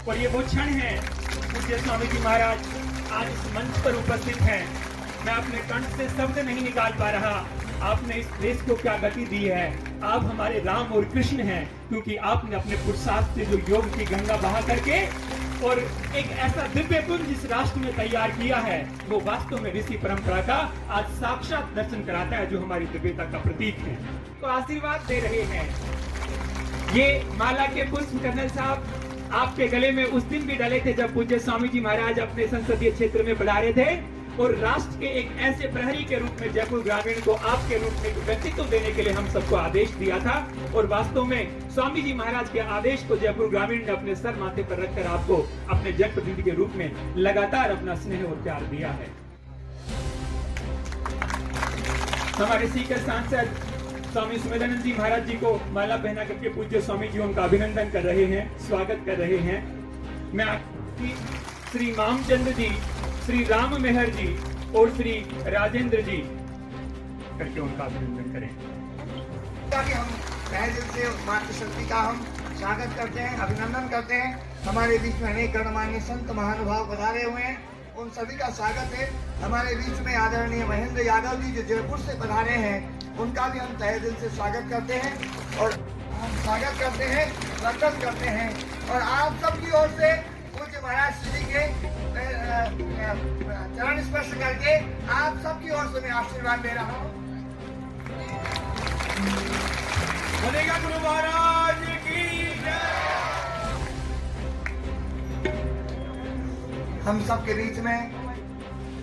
और ये वो क्षण है पूज्य स्वामी जी महाराज आज इस मंच पर उपस्थित हैं। मैं अपने कंठ से शब्द नहीं निकाल पा रहा। आपने इस देश को क्या गति दी है। आप हमारे राम और कृष्ण हैं, क्योंकि आपने अपने पुरुषार्थ से जो योग की गंगा बहा करके और एक ऐसा दिव्य पुंज जिस राष्ट्र में तैयार किया है, वो वास्तव में ऋषि परंपरा का आज साक्षात दर्शन कराता है, जो हमारी दिव्यता का प्रतीक है। तो आशीर्वाद दे रहे हैं। ये माला के पुष्प कर्नल साहब आपके गले में उस दिन भी डले थे जब पूज्य स्वामी जी महाराज अपने संसदीय क्षेत्र में पधारे थे और राष्ट्र के एक ऐसे प्रहरी के रूप में जयपुर ग्रामीण को आपके रूप में व्यक्तित्व देने के लिए हम सबको आदेश दिया था। और वास्तव में स्वामी जी महाराज के आदेश को जयपुर ग्रामीण ने अपने सर माथे पर रखकर आपको अपने जनप्रतिनिधि के रूप में लगातार अपना स्नेह और प्यार दिया है। हमारे सीकर सांसद स्वामी सुमेधानंद जी महाराज जी को माला पहना करके पूज्य स्वामी जी उनका अभिनंदन कर रहे हैं, स्वागत कर रहे हैं। मैं आपकी श्री मामचंद्र जी, श्री राम मेहर जी और श्री राजेंद्र जी करके उनका अभिनंदन करें। हम तहे दिल से मातृशक्ति का हम स्वागत करते हैं, अभिनंदन करते हैं। हमारे बीच में अनेक गणमान्य संत महानुभाव पधारे हुए हैं, उन सभी का स्वागत है। हमारे बीच में आदरणीय महेंद्र यादव जी जो जयपुर से पधारे हैं, उनका भी हम तहे दिल से स्वागत करते हैं और हम स्वागत करते हैं, वंदन करते हैं। और आप सबकी ओर से पूज्य महाराज श्री के चरण स्पर्श करके आप सबकी ओर से मैं आशीर्वाद दे रहा हूँ। बनेगा गुरु महाराज की जय। हम सबके बीच में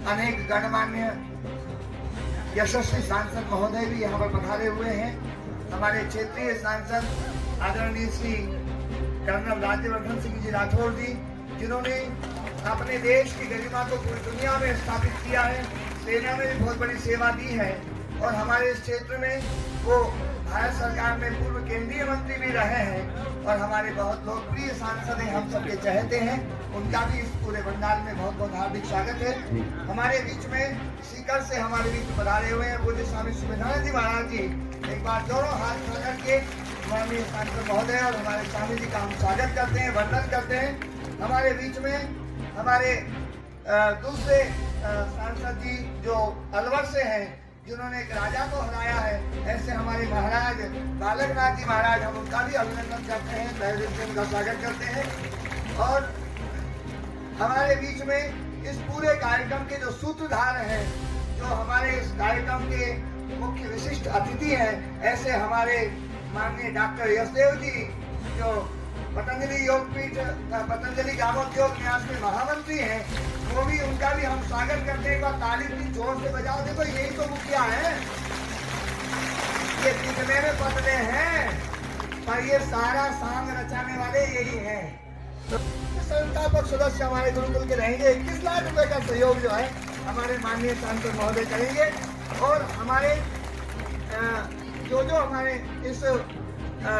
अनेक गणमान्य यशस्वी सांसद महोदय भी यहाँ पर पधारे हुए हैं। हमारे क्षेत्रीय सांसद आदरणीय श्री कर्नल राज्यवर्धन सिंह जी राठौर जी, जिन्होंने अपने देश की गरिमा को पूरी दुनिया में स्थापित किया है, सेना में भी बहुत बड़ी सेवा दी है और हमारे इस क्षेत्र में वो भारत सरकार में पूर्व केंद्रीय मंत्री भी रहे हैं और हमारे बहुत लोकप्रिय सांसद हैं, हम सबके चहेते हैं। उनका भी इस पूरे बंगाल में बहुत बहुत हार्दिक स्वागत है। हमारे बीच में सीकर से हमारे बीच पधारे हुए हैं पूज्य स्वामी सुमेधानंद जी महाराज जी। एक बार दोनों हाथ खड़ा करके माननीय सांसद महोदय और हमारे स्वामी जी का हम स्वागत करते हैं, वंदन करते हैं। हमारे बीच में हमारे दूसरे सांसद जी जो अलवर से हैं, जिन्होंने एक राजा को हराया है, ऐसे हमारे महाराज बालकनाथ जी महाराज, हम उनका भी अभिनंदन करते हैं, तहे दिल से उनका स्वागत करते हैं। और हमारे बीच में इस पूरे कार्यक्रम के जो सूत्रधार हैं, जो हमारे इस कार्यक्रम के मुख्य विशिष्ट अतिथि हैं, ऐसे हमारे माननीय डॉक्टर यशदेव जी जो पतंजलि योगपीठ पतंजलि ग्रामोद्योग न्यास के महामंत्री हैं, वो भी उनका भी हम स्वागत करते हैं। एक बार ताली भी जोर से बजाओ। देखो यही तो मुखिया है, ये दिखने में पतले हैं पर ये सारा सांग रचाने वाले यही हैं। तो संस्थापक सदस्य हमारे गुरुकुल के रहेंगे। 21 लाख रुपए का सहयोग जो है हमारे माननीय सांसद महोदय करेंगे और हमारे जो हमारे इस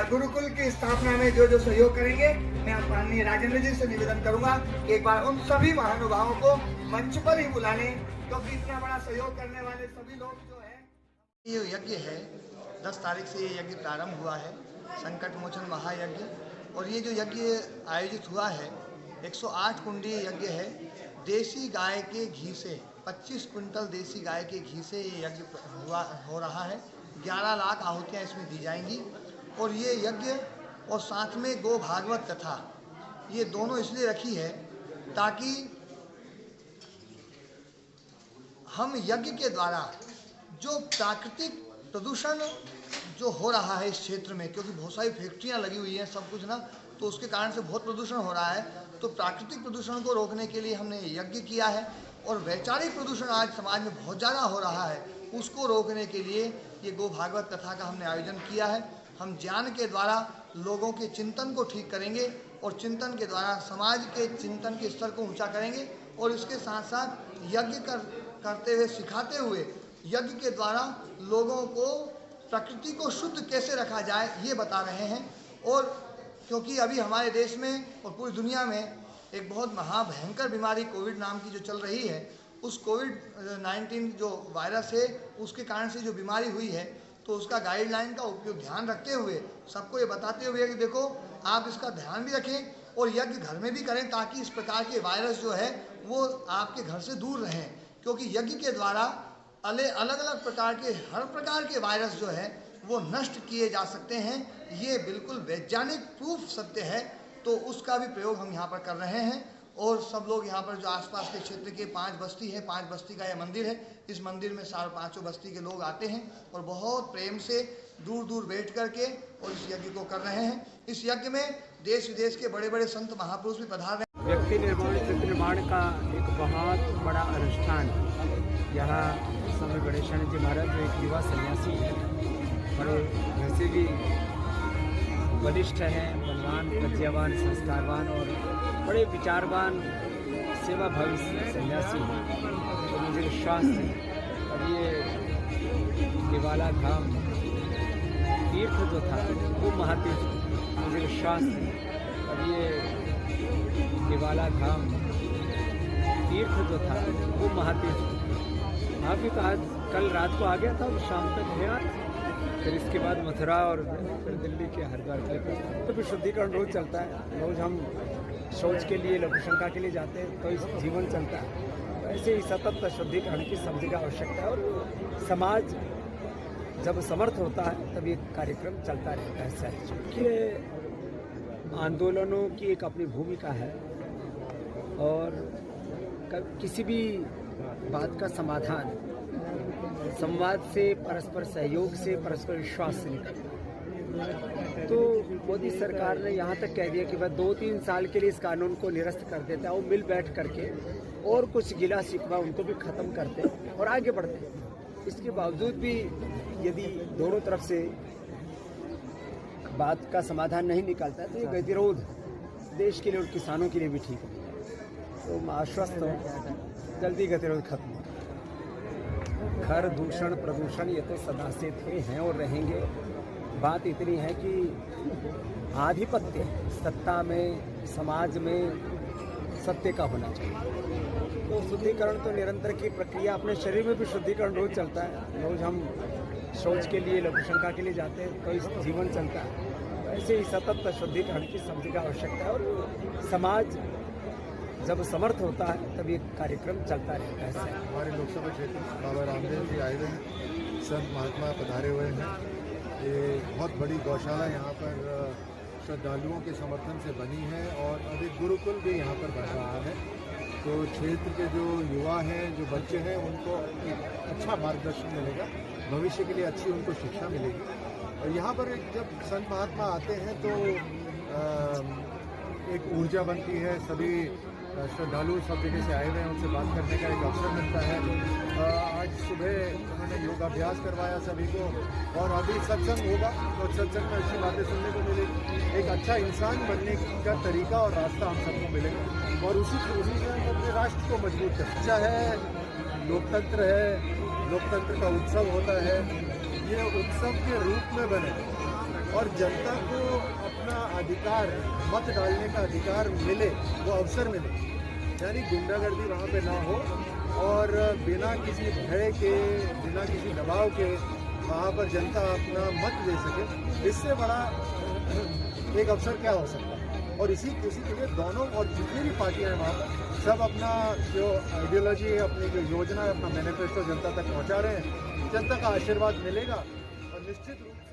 गुरुकुल की स्थापना में जो सहयोग करेंगे, मैं माननीय राजेंद्र जी से निवेदन करूंगा कि एक बार उन सभी महानुभावों को मंच पर ही बुलाने, क्योंकि इतना बड़ा सहयोग करने वाले सभी लोग जो है। ये यज्ञ है, 10 तारीख से ये यज्ञ प्रारंभ हुआ है, संकट मोचन महायज्ञ। और ये जो यज्ञ आयोजित हुआ है 108 कुंडीय यज्ञ है। देसी गाय के घी से 25 कुंटल देसी गाय के घी से ये यज्ञ हो रहा है। 11 लाख आहुतियाँ इसमें दी जाएंगी। और ये यज्ञ और साथ में गो भागवत कथा, ये दोनों इसलिए रखी है ताकि हम यज्ञ के द्वारा जो प्राकृतिक प्रदूषण जो हो रहा है इस क्षेत्र में, क्योंकि बहुत सारी फैक्ट्रियां लगी हुई हैं सब कुछ ना, तो उसके कारण से बहुत प्रदूषण हो रहा है। तो प्राकृतिक प्रदूषण को रोकने के लिए हमने यज्ञ किया है। और वैचारिक प्रदूषण आज समाज में बहुत ज़्यादा हो रहा है, उसको रोकने के लिए ये गो भागवत कथा का हमने आयोजन किया है। हम ज्ञान के द्वारा लोगों के चिंतन को ठीक करेंगे और चिंतन के द्वारा समाज के चिंतन के स्तर को ऊंचा करेंगे। और इसके साथ साथ यज्ञ करते हुए, सिखाते हुए, यज्ञ के द्वारा लोगों को प्रकृति को शुद्ध कैसे रखा जाए ये बता रहे हैं। और क्योंकि अभी हमारे देश में और पूरी दुनिया में एक बहुत महाभयंकर बीमारी कोविड नाम की जो चल रही है, उस कोविड-19 जो वायरस है उसके कारण से जो बीमारी हुई है, तो उसका गाइडलाइन का उपयोग ध्यान रखते हुए सबको ये बताते हुए कि देखो आप इसका ध्यान भी रखें और यज्ञ घर में भी करें ताकि इस प्रकार के वायरस जो है वो आपके घर से दूर रहें, क्योंकि यज्ञ के द्वारा अलग अलग प्रकार के हर प्रकार के वायरस जो है वो नष्ट किए जा सकते हैं। ये बिल्कुल वैज्ञानिक प्रूफ सत्य है, तो उसका भी प्रयोग हम यहाँ पर कर रहे हैं। और सब लोग यहाँ पर जो आसपास के क्षेत्र के 5 बस्ती है, 5 बस्ती का यह मंदिर है, इस मंदिर में 5 बस्ती के लोग आते हैं और बहुत प्रेम से दूर दूर बैठ करके और इस यज्ञ को कर रहे हैं। इस यज्ञ में देश विदेश के बड़े बड़े संत महापुरुष भी पधार रहे हैं। व्यक्ति निर्माण चित्र निर्माण का एक बहुत बड़ा अनुष्ठान यहाँ स्वामी गणेशानंद जी महाराज जो एक युवा सन्यासी है, बड़े वैसे भी बलिष्ठ हैं, बलवान, प्रज्ञावान, संस्कारवान और बड़े विचारवान सेवाभावी सन्यासी हैं। तो मुझे विश्वास है अब ये दिवाला धाम तीर्थ जो था वो महातीर्थ, मुझे विश्वास है अब ये दिवाला धाम तीर्थ जो था वो महातीर्थ। अभी तो आज कल रात को आ गया था और शाम तक गया, फिर इसके बाद मथुरा और फिर दिल्ली के हरिद्वार के लिए। तो फिर शुद्धिकरण रोज चलता है, रोज हम शौच के लिए, लघुशंका के लिए जाते हैं, तो इस जीवन चलता है। ऐसे ही सतत शुद्धिकरण की सब जगह आवश्यकता है और समाज जब समर्थ होता है तब ये कार्यक्रम चलता रहता है। सच कि आंदोलनों की एक अपनी भूमिका है और किसी भी बात का समाधान संवाद से, परस्पर सहयोग से, परस्पर विश्वास से निकलता है। तो मोदी सरकार ने यहाँ तक कह दिया कि वह 2-3 साल के लिए इस कानून को निरस्त कर देता है। वो मिल बैठ करके और कुछ गिला शिकवा उनको भी ख़त्म करते हैं और आगे बढ़ते हैं। इसके बावजूद भी यदि दोनों तरफ से बात का समाधान नहीं निकलता है तो ये गतिरोध देश के लिए और किसानों के लिए भी ठीक है। तो मैं आश्वस्त हूँ जल्दी गतिरोध खत्म हो। घर दूषण, प्रदूषण ये तो सदा से थे, हैं और रहेंगे। बात इतनी है कि आधिपत्य सत्ता में, समाज में सत्य का होना चाहिए। तो शुद्धिकरण तो निरंतर की प्रक्रिया, अपने शरीर में भी शुद्धिकरण रोज चलता है। रोज हम शौच के लिए, लघुशंका के लिए जाते हैं, तो इस जीवन चलता है। ऐसे ही सतत शुद्धिकरण की सब जगह आवश्यकता है और समाज जब समर्थ होता है तब ये कार्यक्रम चलता रहता है। हमारे लोकसभा क्षेत्र में बाबा रामदेव जी आए हुए हैं, संत महात्मा पधारे हुए हैं। ये बहुत बड़ी गौशाला यहाँ पर श्रद्धालुओं के समर्थन से बनी है और अभी गुरुकुल भी यहाँ पर बन रहा है। तो क्षेत्र के जो युवा हैं, जो बच्चे हैं, उनको एक अच्छा मार्गदर्शन मिलेगा, भविष्य के लिए अच्छी उनको शिक्षा मिलेगी। और यहाँ पर जब संत महात्मा आते हैं तो एक ऊर्जा बनती है। सभी श्रद्धालु सब जगह से आए हुए हैं, उनसे बात करने का एक अवसर मिलता है। आज सुबह उन्होंने योगाभ्यास करवाया सभी को और अभी सत्संग होगा तो सत्संग में अच्छी बातें सुनने को मिलेगी। एक अच्छा इंसान बनने का तरीका और रास्ता हम सबको मिलेगा और उसी से हम अपने राष्ट्र को मजबूत करते हैं। अच्छा है, लोकतंत्र है, लोकतंत्र का उत्सव होता है, ये उत्सव के रूप में बने और जनता को अपना अधिकार, मत डालने का अधिकार मिले, वो अवसर मिले, यानी गुंडागर्दी वहाँ पे ना हो और बिना किसी भय के, बिना किसी दबाव के वहाँ पर जनता अपना मत दे सके। इससे बड़ा एक अवसर क्या हो सकता है। और इसी के लिए दोनों और जितनी भी पार्टियां हैं वहाँ पर सब अपना जो आइडियोलॉजी है, अपनी जो योजना है, अपना मैनिफेस्टो जनता तक पहुँचा रहे हैं। जनता का आशीर्वाद मिलेगा और निश्चित रूप से